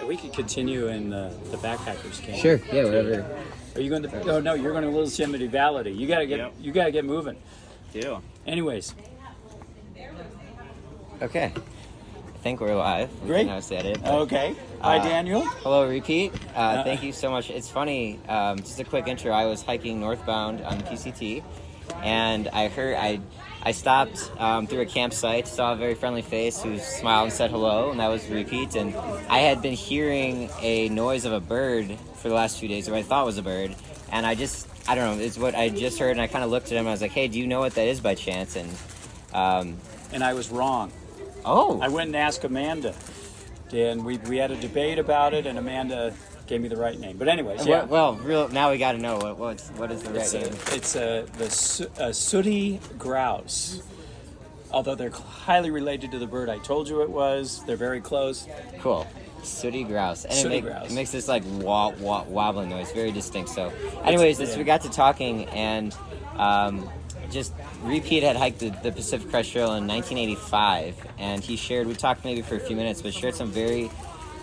We could continue in the backpackers camp. Sure. Yeah. Whatever. Are you going to? Oh no, you're going to Yosemite Valley. You gotta get. Yep. You gotta get moving. Deal. Anyways, Okay. I think we're live. We Great. can now set it. okay. Hi, Daniel. Hello, Repeat. Thank you so much. It's funny. Just a quick intro. I was hiking northbound on the PCT, and I stopped through a campsite, saw a very friendly face who smiled and said hello, and that was Repeat. And I had been hearing a noise of a bird for the last few days, or I thought was a bird, and I don't know, it's what I just heard, and I kind of looked at him, and I was like, hey, do you know what that is by chance? And I was wrong. oh, I went and asked Amanda, and we had a debate about it, and Amanda gave me the right name. But anyways, yeah. Now we got to know what is the right name. It's the sooty grouse. Although they're highly related to the bird I told you it was, they're very close. Cool. Sooty grouse. And it makes this like wobbling noise, very distinct. So anyways, we got to talking, and just Repeat had hiked the Pacific Crest Trail in 1985, and we talked maybe for a few minutes, but shared some very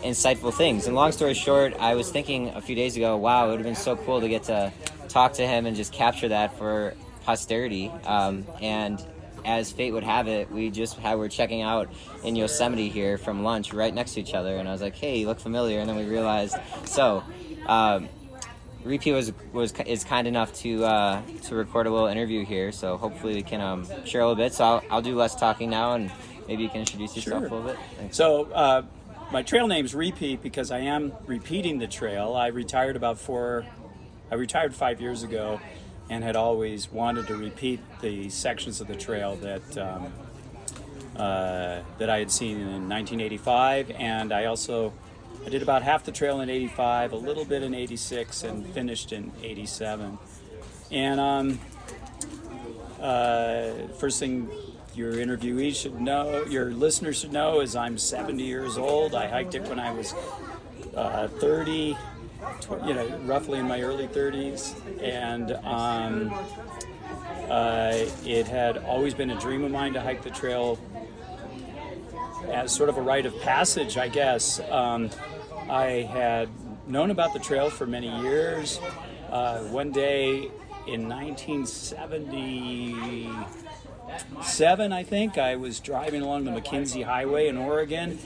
insightful things. And long story short, I was thinking a few days ago, wow, it would have been so cool to get to talk to him and just capture that for posterity. And as fate would have it, we're checking out in Yosemite here from lunch right next to each other, and I was like, hey, you look familiar, and then we realized. So Repeat is kind enough to record a little interview here, so hopefully we can share a little bit. So I'll do less talking now, and maybe you can introduce yourself a little bit. Thanks. So my trail name's Repeat because I am repeating the trail. I retired 5 years ago, and had always wanted to repeat the sections of the trail that I had seen in 1985, and I did about half the trail in 85, a little bit in 86, and finished in 87. And first thing your interviewees should know, your listeners should know, is I'm 70 years old. I hiked it when I was 30. Roughly in my early 30s, and it had always been a dream of mine to hike the trail as sort of a rite of passage, I guess. I had known about the trail for many years. One day in 1977, I think, I was driving along the McKenzie Highway in Oregon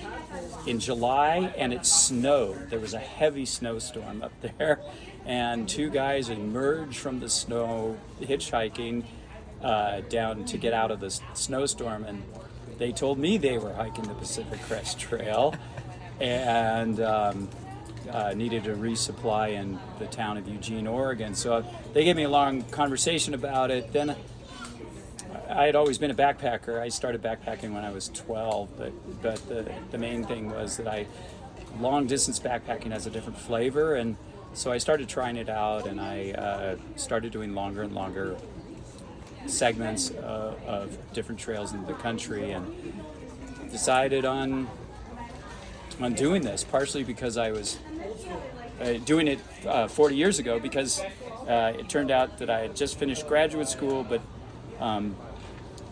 in July, and it snowed. There was a heavy snowstorm up there, and two guys emerged from the snow hitchhiking down to get out of the snowstorm, and they told me they were hiking the Pacific Crest Trail and needed a resupply in the town of Eugene, Oregon. So they gave me a long conversation about it. Then I had always been a backpacker. I started backpacking when I was 12, but the main thing was that long distance backpacking has a different flavor, and so I started trying it out, and I started doing longer and longer segments of different trails in the country, and decided on doing this, partially because I was doing it 40 years ago, because it turned out that I had just finished graduate school, but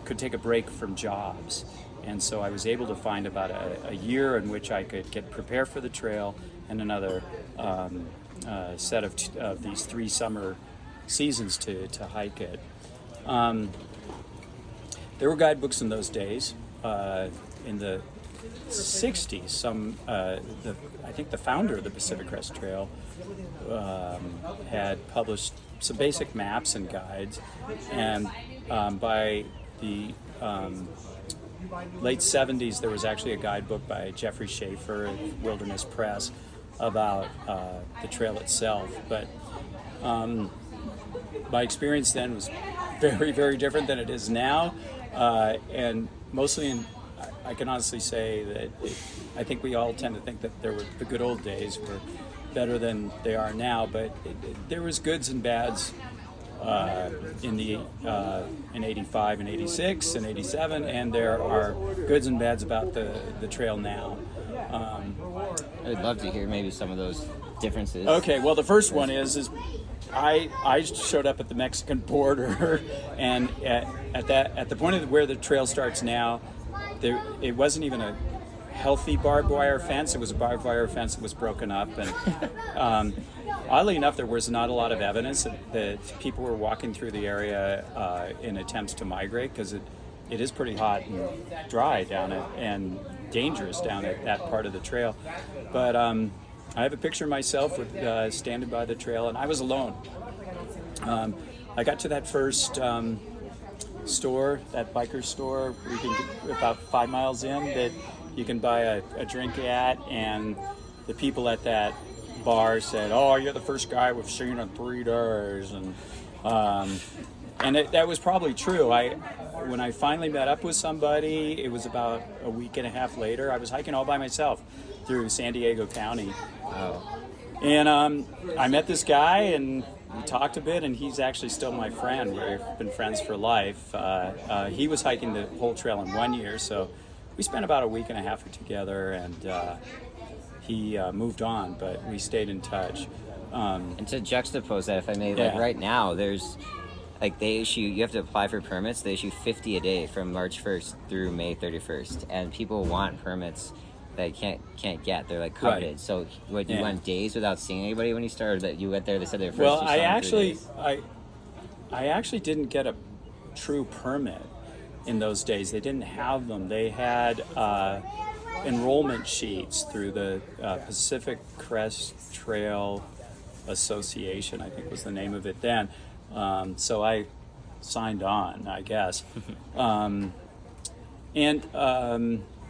could take a break from jobs, and so I was able to find about a year in which I could get prepared for the trail, and another set of these 3 summer seasons to hike it. There were guidebooks in those days. In the 60s, I think the founder of the Pacific Crest Trail had published some basic maps and guides, and by the late 70s, there was actually a guidebook by Jeffrey Schaefer at Wilderness Press about the trail itself. But my experience then was very, very different than it is now, and mostly I can honestly say that I think we all tend to think that the good old days were better than they are now, but there was goods and bads in 85 and 86 and 87, and there are goods and bads about the trail now. I'd love to hear maybe some of those differences. Okay, well, the first one is I showed up at the Mexican border, and at the point of where the trail starts now, it wasn't even a healthy barbed wire fence. It was a barbed wire fence that was broken up, and oddly enough, there was not a lot of evidence that people were walking through the area in attempts to migrate, because it is pretty hot and dry down it, and dangerous down at that part of the trail. But I have a picture of myself with, standing by the trail, and I was alone. I got to that first store, that biker store, where you can get about 5 miles in, that you can buy a drink at, and the people at that bar said, "Oh, you're the first guy we've seen in 3 days," and that was probably true. When I finally met up with somebody, it was about a week and a half later. I was hiking all by myself through San Diego County. Wow. And I met this guy, and we talked a bit, and he's actually still my friend. We've been friends for life. He was hiking the whole trail in 1 year, so we spent about a week and a half together, and he moved on, but we stayed in touch. And to juxtapose that, if I may, like right now, there's like you have to apply for permits. They issue 50 a day from March 1st through May 31st, and people want permits that can't get. They're like coveted. Right. So what, you went days without seeing anybody when you started? That you went there, they said their first. Well, I actually didn't get a true permit in those days. They didn't have them. They had enrollment sheets through the Pacific Crest Trail Association, I think was the name of it then. So I signed on, I guess.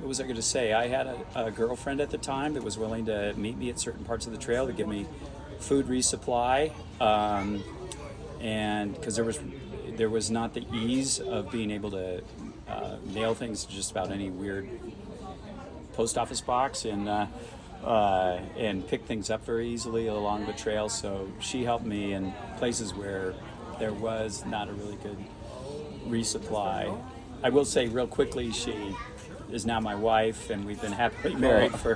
What was I going to say? I had a girlfriend at the time that was willing to meet me at certain parts of the trail to give me food resupply, and because there was not the ease of being able to mail things to just about any weird post office box and pick things up very easily along the trail. So she helped me in places where there was not a really good resupply. I will say real quickly, she is now my wife, and we've been happily married for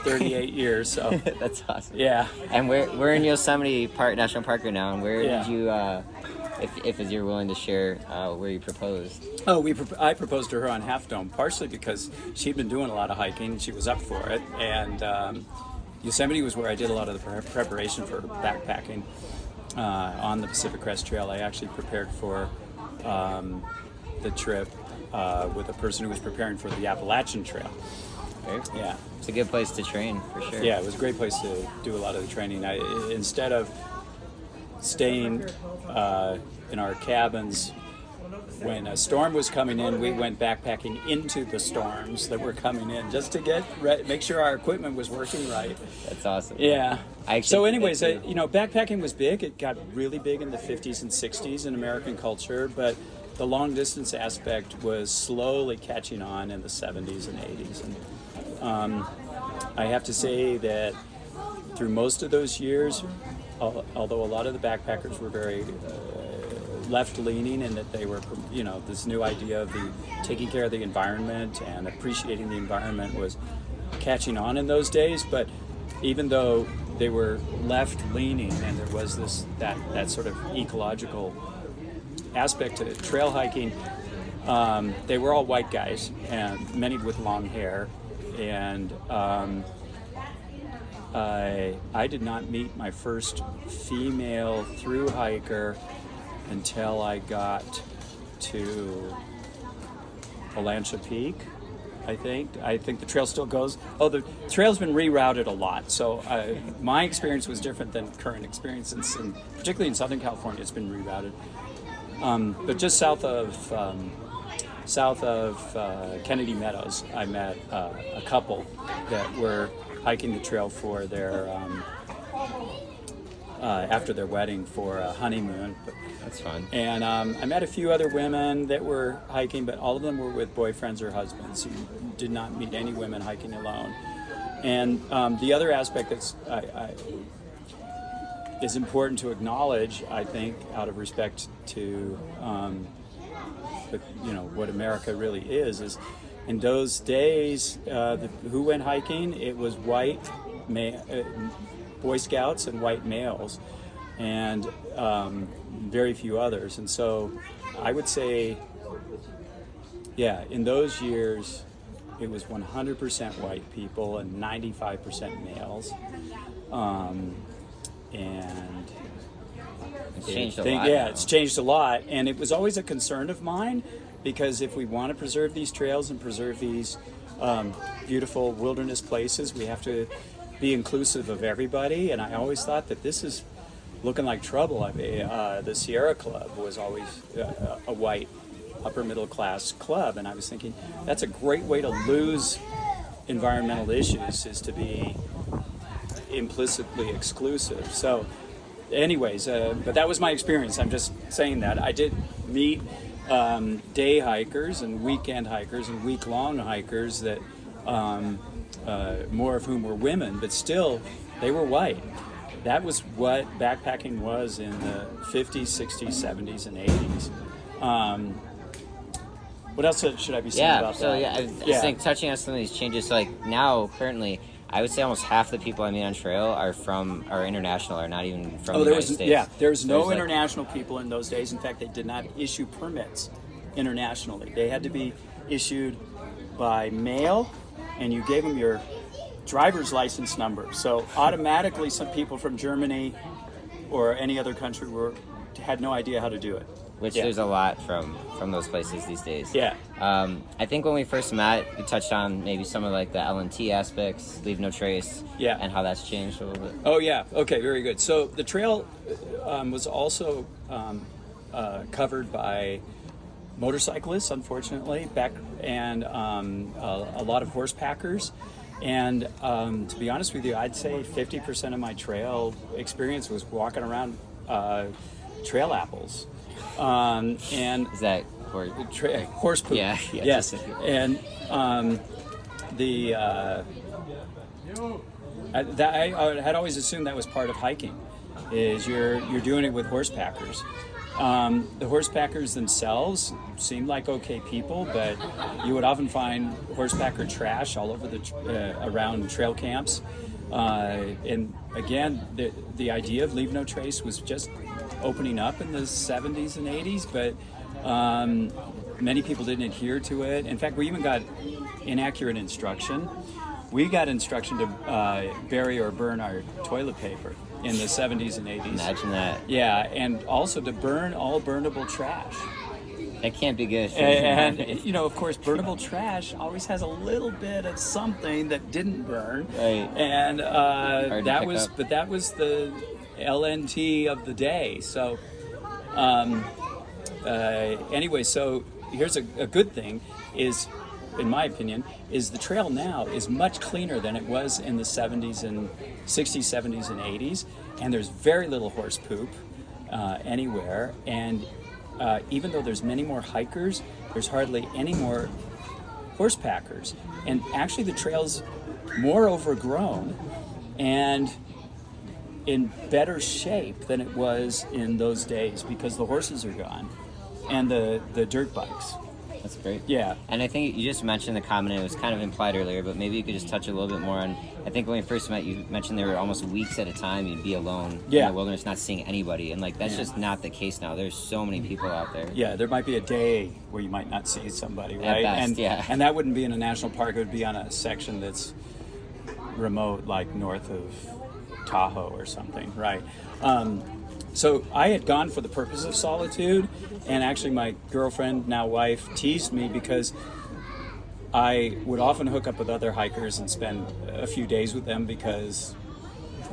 38 years. So that's awesome. Yeah. And we're in Yosemite National Park right now. And where did you, if you're willing to share, where you proposed? Oh, I proposed to her on Half Dome, partially because she'd been doing a lot of hiking. She was up for it, and Yosemite was where I did a lot of the preparation for backpacking on the Pacific Crest Trail. I actually prepared for the trip with a person who was preparing for the Appalachian Trail. Okay. Yeah. It's a good place to train, for sure. Yeah, it was a great place to do a lot of the training. Instead of staying in our cabins when a storm was coming in, we went backpacking into the storms that were coming in just to make sure our equipment was working right. That's awesome. Yeah. So anyways, backpacking was big. It got really big in the 50s and 60s in American culture, but the long distance aspect was slowly catching on in the 70s and 80s. And I have to say that through most of those years, although a lot of the backpackers were very left-leaning, and that they were, this new idea of taking care of the environment and appreciating the environment was catching on in those days. But even though they were left-leaning, and there was that sort of ecological aspect to trail hiking, they were all white guys, and many with long hair, and I did not meet my first female thru hiker until I got to Alancha Peak, I think. I think the trail still goes. Oh, the trail's been rerouted a lot, so my experience was different than current experience, and particularly in Southern California, it's been rerouted. But just south of Kennedy Meadows, I met a couple that were hiking the trail for their after their wedding for a honeymoon. That's fun. And I met a few other women that were hiking, but all of them were with boyfriends or husbands. You did not meet any women hiking alone. And the other aspect that's is important to acknowledge, I think, out of respect to what America really is in those days, who went hiking? It was white Boy Scouts and white males, and very few others. And so I would say, in those years, it was 100% white people and 95% males. And it's changed a lot. Yeah, it's changed a lot. And it was always a concern of mine, because if we want to preserve these trails and preserve these beautiful wilderness places, we have to be inclusive of everybody. And I always thought that this is looking like trouble. I mean, the Sierra Club was always a white upper middle class club, and I was thinking that's a great way to lose environmental issues, is to be implicitly exclusive. So anyways, but that was my experience. I'm just saying that I did meet day hikers and weekend hikers and week-long hikers that more of whom were women, but still they were white. That was what backpacking was in the 50s, 60s, 70s, and 80s. What else should I be saying about that? I think touching on some of these changes, so like now, currently, I would say almost half the people I meet on trail are international, or not even from the United States. Yeah, there's no international people in those days. In fact, they did not issue permits internationally. They had to be issued by mail, and you gave them your driver's license number. So automatically some people from Germany or any other country had no idea how to do it. Which there's a lot from those places these days. Yeah. I think when we first met, we touched on maybe some of like the L&T aspects, leave no trace, and how that's changed a little bit. Oh yeah, okay, very good. So the trail was also covered by motorcyclists, unfortunately, and a lot of horse packers. And to be honest with you, I'd say 50% of my trail experience was walking around trail apples. And is that horse poop? Yeah. Yes. And I had always assumed that was part of hiking, is you're doing it with horse packers. The horse packers themselves seemed like okay people, but you would often find horse packer trash all over around trail camps. And again, the idea of leave no trace was just opening up in the 70s and 80s, but many people didn't adhere to it. In fact, we even got inaccurate instruction. We got instruction to bury or burn our toilet paper in the 70s and 80s. Imagine that. Yeah, and also to burn all burnable trash. That can't be good. And of course, burnable trash always has a little bit of something that didn't burn. Right. And that was the LNT of the day. So anyway, so here's a good thing is, in my opinion, is the trail now is much cleaner than it was in the 70s and 60s, 70s, and 80s. And there's very little horse poop anywhere. And even though there's many more hikers, there's hardly any more horse packers. And actually the trail's more overgrown and in better shape than it was in those days, because the horses are gone and the dirt bikes. That's great. Yeah. And I think you just mentioned the comment, it was kind of implied earlier, but maybe you could just touch a little bit more on, I think when we first met, you mentioned there were almost weeks at a time you'd be alone in the wilderness, not seeing anybody. And like, that's just not the case now. There's so many people out there. Yeah, there might be a day where you might not see somebody, right? At best, and that wouldn't be in a national park. It would be on a section that's remote, like north of Tahoe or something, right? So I had gone for the purpose of solitude, and actually my girlfriend, now wife, teased me because I would often hook up with other hikers and spend a few days with them because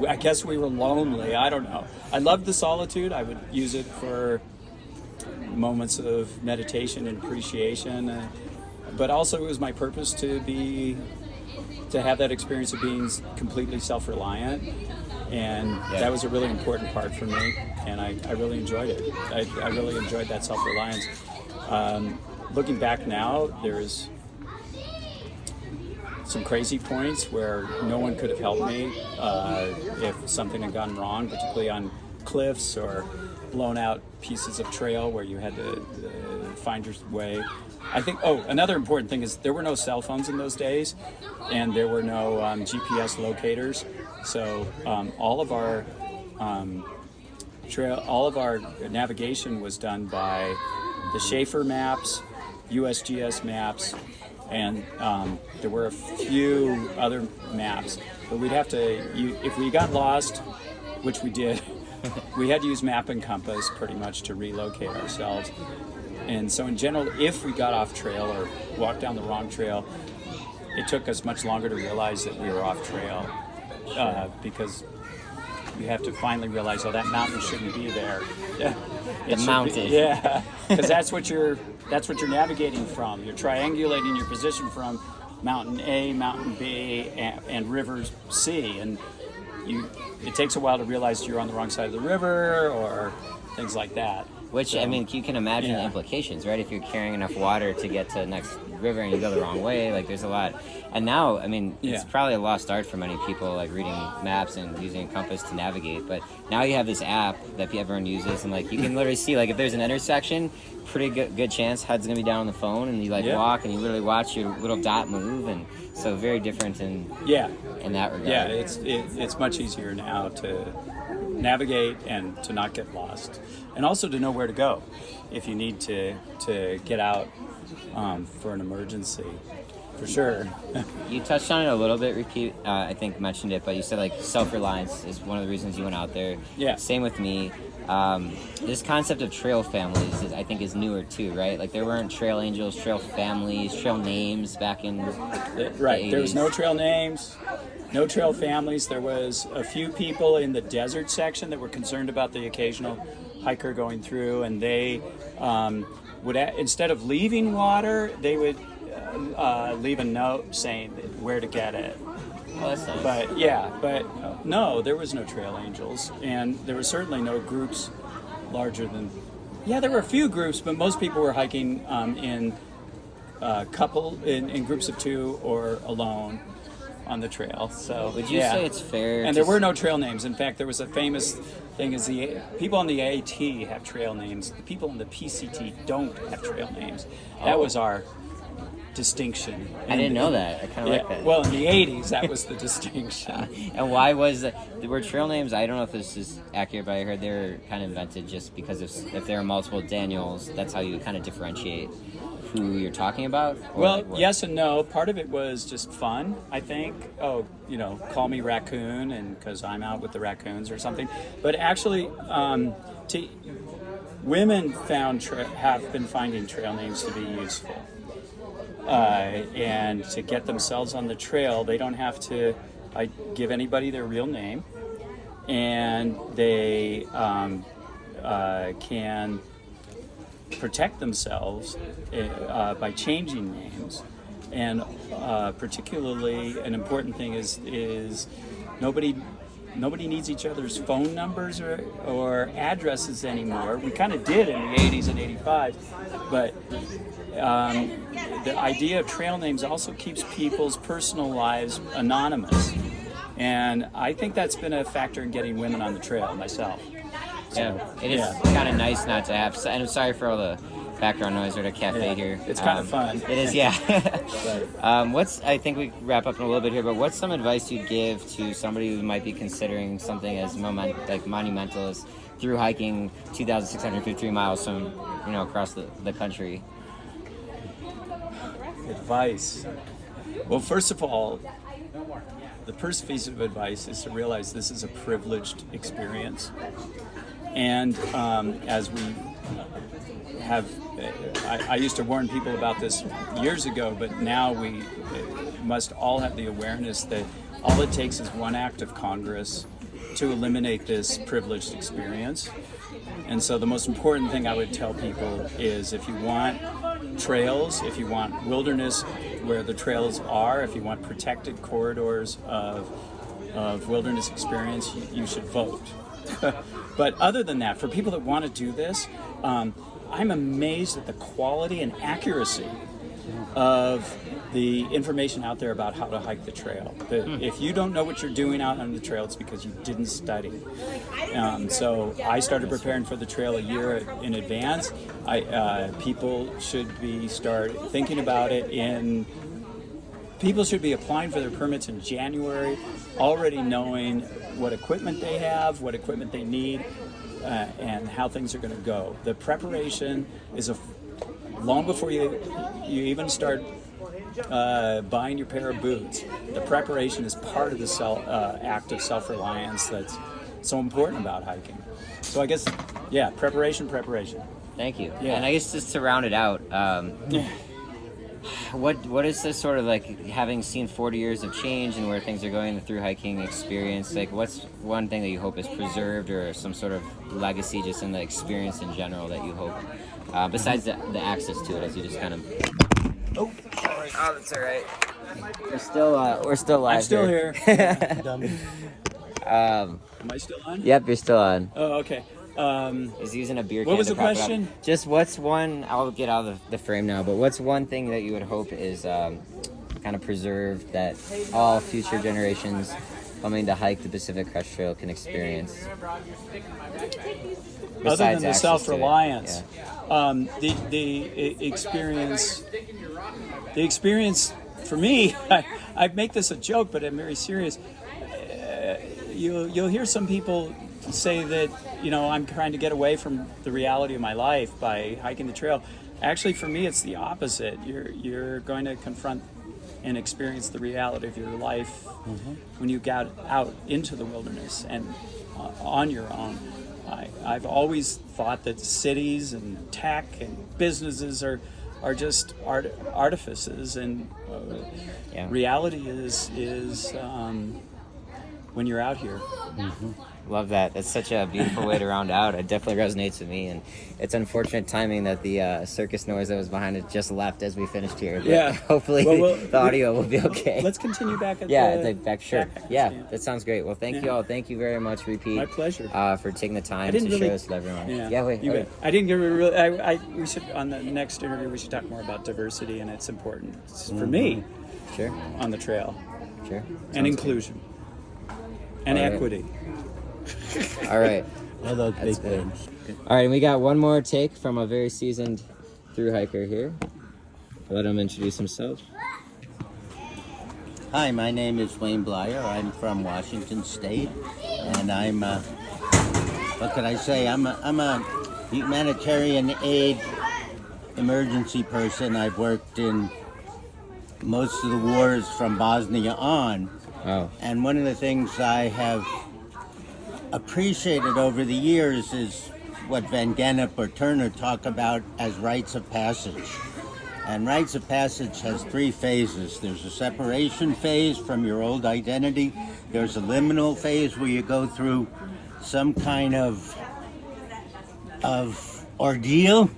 I guess we were lonely. I don't know. I loved the solitude. I would use it for moments of meditation and appreciation, but also it was my purpose to have that experience of being completely self-reliant. And that was a really important part for me, and I really enjoyed it. I really enjoyed that self-reliance. Looking back now, there's some crazy points where no one could have helped me if something had gone wrong, particularly on cliffs or blown out pieces of trail where you had to find your way. I think, another important thing is there were no cell phones in those days, and there were no GPS locators. So all of our navigation was done by the Schaefer maps, USGS maps, and there were a few other maps, but we'd have to, if we got lost, which we did, we had to use map and compass pretty much to relocate ourselves. And so in general, if we got off trail or walked down the wrong trail, it took us much longer to realize that we were off trail, because you have to finally realize, oh, that mountain shouldn't be there. The mountain. Because that's what you're navigating from. You're triangulating your position from mountain A, mountain B, and river C, and it takes a while to realize you're on the wrong side of the river or things like that. Which, so, I mean, you can imagine the implications, right? If you're carrying enough water to get to the next river and you go the wrong way, like there's a lot. And now, I mean, it's probably a lost art for many people, like reading maps and using a compass to navigate. But now you have this app that everyone uses, and like you can literally see, like if there's an intersection, pretty good chance HUD's gonna be down on the phone, and you like walk and you literally watch your little dot move, and so very different in that regard. Yeah, it's much easier now to navigate and to not get lost, and also to know where to go if you need to get out for an emergency, for sure. You touched on it a little bit, Repeat. I think mentioned it, but you said like self-reliance is one of the reasons you went out there. Yeah. Same with me. This concept of trail families I think is newer too, right? Like there weren't trail angels, trail families, trail names back in the right. 80s. There was no trail names, no trail families. There was a few people in the desert section that were concerned about the occasional hiker going through, and they would, instead of leaving water, they would leave a note saying where to get it. Oh, that's nice. But no, there was no trail angels, and there were certainly no groups larger than. Yeah, there were a few groups, but most people were hiking in groups of two or alone on the trail. So would you say it's fair? And there were no trail names. In fact, there was a famous thing: is the people on the AT have trail names. The people on the PCT don't have trail names. That was our distinction. I didn't know that. I kind of like that. Well, in the 80s, that was the distinction. And why was that? Were trail names, I don't know if this is accurate, but I heard they were kind of invented just because if there are multiple Daniels, that's how you kind of differentiate who you're talking about? Well, yes and no. Part of it was just fun, I think. Oh, call me raccoon, and because I'm out with the raccoons or something. But actually, women have been finding trail names to be useful. And to get themselves on the trail, they don't have to give anybody their real name, and they can protect themselves by changing names. And particularly an important thing is nobody needs each other's phone numbers or addresses anymore. We kind of did in the 80s and 85, but the idea of trail names also keeps people's personal lives anonymous. And I think that's been a factor in getting women on the trail myself. So, it is kind of nice not to have, and I'm sorry for all the background noise or the cafe here. It's kind of fun. It is, I think we wrap up in a little bit here, but what's some advice you'd give to somebody who might be considering something as monumental as through hiking 2,653 miles from, across the country? Advice. Well, first of all, the first piece of advice is to realize this is a privileged experience. And as we have, I used to warn people about this years ago, but now we must all have the awareness that all it takes is one act of Congress to eliminate this privileged experience. And so the most important thing I would tell people is if you want trails, if you want wilderness where the trails are, if you want protected corridors of wilderness experience, you should vote. But other than that, for people that want to do this, I'm amazed at the quality and accuracy of the information out there about how to hike the trail. If you don't know what you're doing out on the trail, it's because you didn't study. So I started preparing for the trail a year in advance. People should start thinking about it people should be applying for their permits in January, already knowing what equipment they have, what equipment they need, and how things are going to go. The preparation is long before you even start buying your pair of boots. The preparation is part of the act of self-reliance that's so important about hiking. So I guess, yeah, preparation. Thank you. Yeah. And I guess just to round it out, what is this sort of like, having seen 40 years of change and where things are going in the through hiking experience, like what's one thing that you hope is preserved, or some sort of legacy just in the experience in general that you hope, besides the access to it, as you just kind of... Oh, that's all right. We're still live. I'm still here. Am I still on? Yep, you're still on. Oh, okay. He's using a beer can. What was to the prop it up. question? Just what's one, I'll get out of the frame now, but what's one thing that you would hope is kind of preserved, that all future generations coming to hike the Pacific Crest Trail can experience? Other than the access to it. self-reliance, Yeah. the experience for me, I make this a joke, but I'm very serious. You'll hear some people say that, I'm trying to get away from the reality of my life by hiking the trail. Actually, for me, it's the opposite. You're going to confront and experience the reality of your life when you get out into the wilderness and on your own. I've always thought that cities and tech and businesses are just artifices, and reality is when you're out here. Love that. That's such a beautiful way to round out. It definitely resonates with me, and it's unfortunate timing that the circus noise that was behind it just left as we finished here. But yeah. Hopefully the audio will be okay. Let's continue back at the back. Sure. Yeah, stand. that sounds great. Well, thank you all. Thank you very much, Repeat. My pleasure. For taking the time to show this to everyone. Wait. I didn't get really. We should, on the next interview, we should talk more about diversity, and it's important for me. Sure. On the trail. Sure. And inclusion. And equity. All right. All those big things. All right, and we got one more take from a very seasoned through hiker here. Let him introduce himself. Hi, my name is Wayne Blyer. I'm from Washington State, and I'm what can I say? I'm a humanitarian aid emergency person. I've worked in most of the wars from Bosnia on. Oh. And one of the things I have appreciated over the years is what Van Gennep or Turner talk about as rites of passage. And rites of passage has three phases. There's a separation phase from your old identity. There's a liminal phase where you go through some kind of ordeal.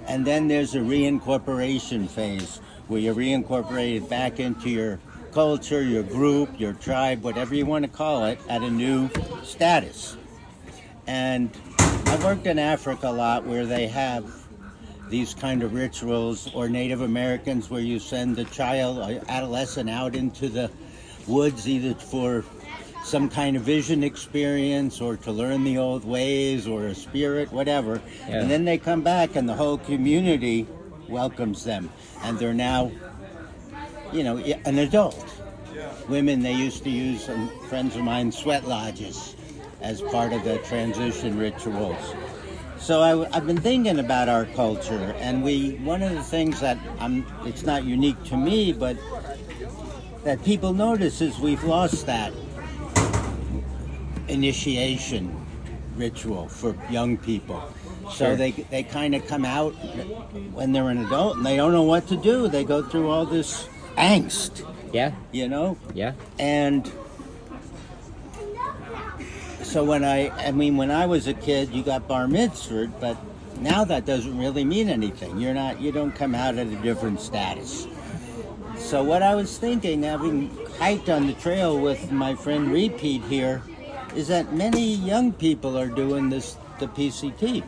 And then there's a reincorporation phase where you're reincorporated back into your culture, your group, your tribe, whatever you want to call it, at a new status. And I've worked in Africa a lot where they have these kind of rituals, or Native Americans where you send a child, an adolescent, out into the woods either for some kind of vision experience or to learn the old ways or a spirit, whatever. Yeah. And then they come back and the whole community welcomes them. And they're now, an adult. Women, they used to use, friends of mine, sweat lodges as part of the transition rituals. So I've been thinking about our culture, and one of the things that it's not unique to me, but that people notice is we've lost that initiation ritual for young people. So they kind of come out when they're an adult and they don't know what to do. They go through all this angst. Yeah. Yeah. And so when I was a kid, you got bar mitzvahed, but now that doesn't really mean anything. You don't come out at a different status. So what I was thinking, having hiked on the trail with my friend Repeat here, is that many young people are doing the PCT.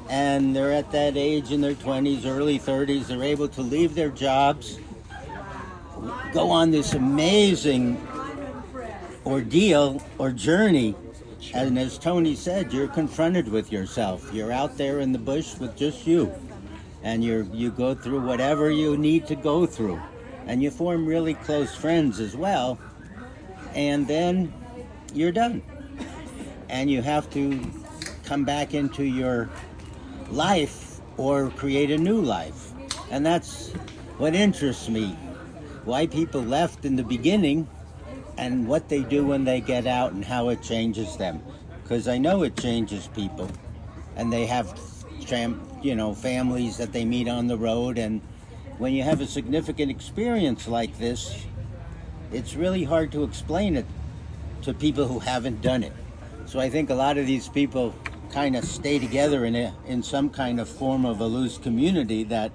And they're at that age in their 20s, early 30s. They're able to leave their jobs, go on this amazing ordeal or journey. And as Tony said, you're confronted with yourself. You're out there in the bush with just you. And you go through whatever you need to go through. And you form really close friends as well. And then you're done. And you have to come back into your life or create a new life. And that's what interests me, why people left in the beginning and what they do when they get out and how it changes them. Because I know it changes people, and they have, families that they meet on the road, and when you have a significant experience like this, it's really hard to explain it to people who haven't done it. So I think a lot of these people kind of stay together in some kind of form of a loose community that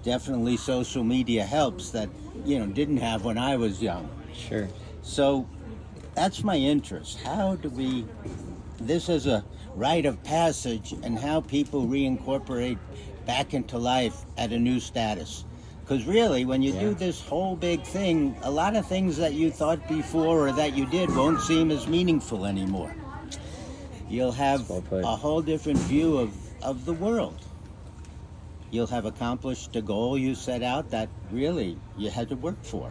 definitely social media helps, that didn't have when I was young. Sure. So that's my interest. How do we, this is a rite of passage, and how people reincorporate back into life at a new status. Because really, when you do this whole big thing, a lot of things that you thought before or that you did won't seem as meaningful anymore. You'll have a whole different view of the world. You'll have accomplished a goal you set out that really you had to work for.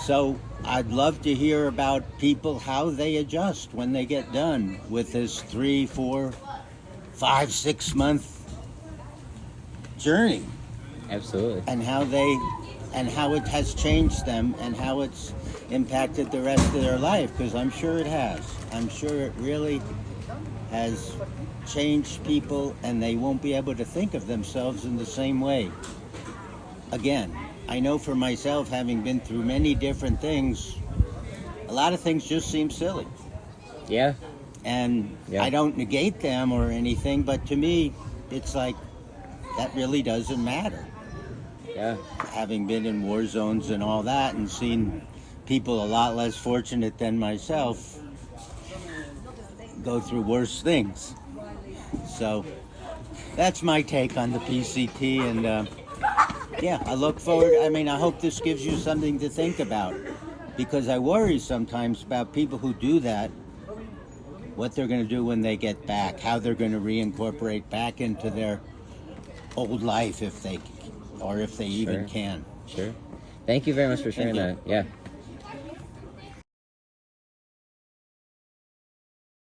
So I'd love to hear about people, how they adjust when they get done with this 3, 4, 5, 6 month journey. Absolutely. And how it has changed them, and how it's impacted the rest of their life, because I'm sure it has. I'm sure it really has changed people, and they won't be able to think of themselves in the same way again. I know for myself, having been through many different things, a lot of things just seem silly. Yeah. And I don't negate them or anything, but to me, it's like, that really doesn't matter. Yeah. Having been in war zones and all that, and seen people a lot less fortunate than myself go through worse things. So that's my take on the PCT, and I look forward. I hope this gives you something to think about, because I worry sometimes about people who do that, what they're going to do when they get back, how they're going to reincorporate back into their old life, if they even can. Sure. Thank you very much for sharing that. Yeah.